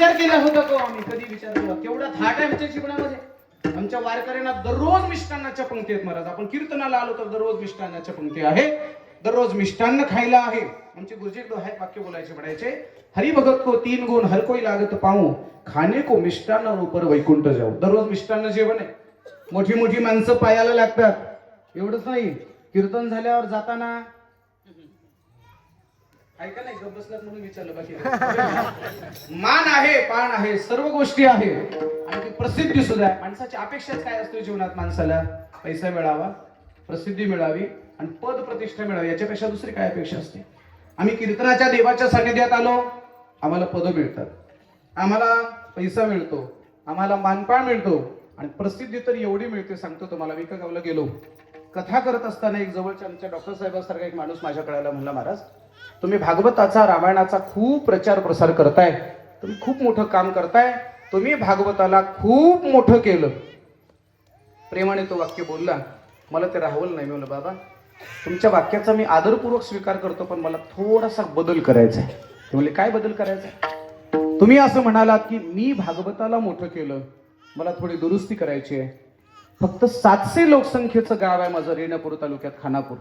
विचार केला होता तो आम्ही कधी विचार केला केवढा थाट आहे आमच्या जीवनामध्ये आमच्या वारकऱ्यांना दररोज मिष्टान्नाच्या पंक्ती आहेत महाराज आपण कीर्तनाला आलो तर दररोज मिष्टान्नाच्या पंक्ती आहे दररोज मिष्टान्न खायला आहे आमचे गुरुजी आहेत वाक्य बोलायचे म्हणायचे हरि भगत को 3 गुण हर कोई लागत पाहू खाने को मिष्टान्न ऊपर वैकुंठ जाऊ दररोज मिष्टान्न जेवण आहे मोठी मोठी माणसं पायाला लागतात एवढंच नाही कीर्तन झाल्यावर जाताना ऐका नाही गप्प बसलात म्हणून विचारलं बाकी मान आहे पान आहे सर्व गोष्टी आहे आणि ती प्रसिद्धी सुद्धा आहे माणसाची अपेक्षा काय असते जीवनात माणसाला पैसा मिळावा प्रसिद्धी मिळावी आणि पद प्रतिष्ठा मिळावी याच्यापेक्षा दुसरी काय अपेक्षा असते आम्ही कीर्तनाच्या देवाच्या सानिध्यात आलो आम्हाला पद मिळतात आम्हाला पैसा मिळतो आम्हाला मानपान मिळतो आणि प्रसिद्धी तर एवढी मिळते सांगतो तुम्हाला मी गावला गेलो कथा करत असताना एक जवळच्या आमच्या डॉक्टर साहेबांसारखा एक माणूस माझ्याकडे आला म्हणला महाराज तुम्ही भागवताचा रामायणाचा खूप प्रचार प्रसार करताय तुम्ही खूप मोठं काम करताय तुम्ही भागवताला खूप मोठं केलं प्रेमाने तो वाक्य बोलला मला ते राहवलं नाही म्हणलं बाबा तुमच्या वाक्याचा मी आदरपूर्वक स्वीकार करतो पण मला थोडासा बदल करायचा आहे ते म्हणले काय बदल करायचा आहे तुम्ही असं म्हणालात की मी भागवताला मोठं केलं मला थोडी दुरुस्ती करायची आहे फक्त 700 लोकसंख्येचं गाव आहे माझं रेणापूर तालुक्यात खानापूर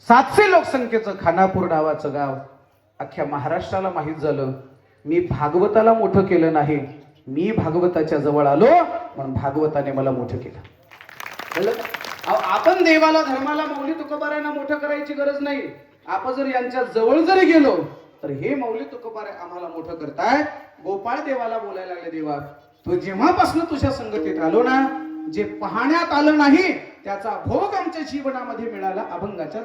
700 लोकसंख्येचं खानापूर नावाचं गाव अख्ख्या महाराष्ट्राला माहित झालं मी भागवताला मोठं केलं नाही मी भागवताच्या जवळ आलो म्हणून भागवताने मला मोठं केलं आपण देवाला धर्माला मौली तुकोबारांना मोठं करायची गरज नाही आपण जर यांच्या जवळ जरी गेलो तर हे मौली तुकोबारे आम्हाला मोठं करताय गोपाळ देवाला बोलायला लागले देवा तू जेव्हापासून तुझ्या संगतीत आलो ना जे पाहण्यात आलं नाही त्याचा भोग आमच्या जीवनामध्ये मिळाला अभंगाच्या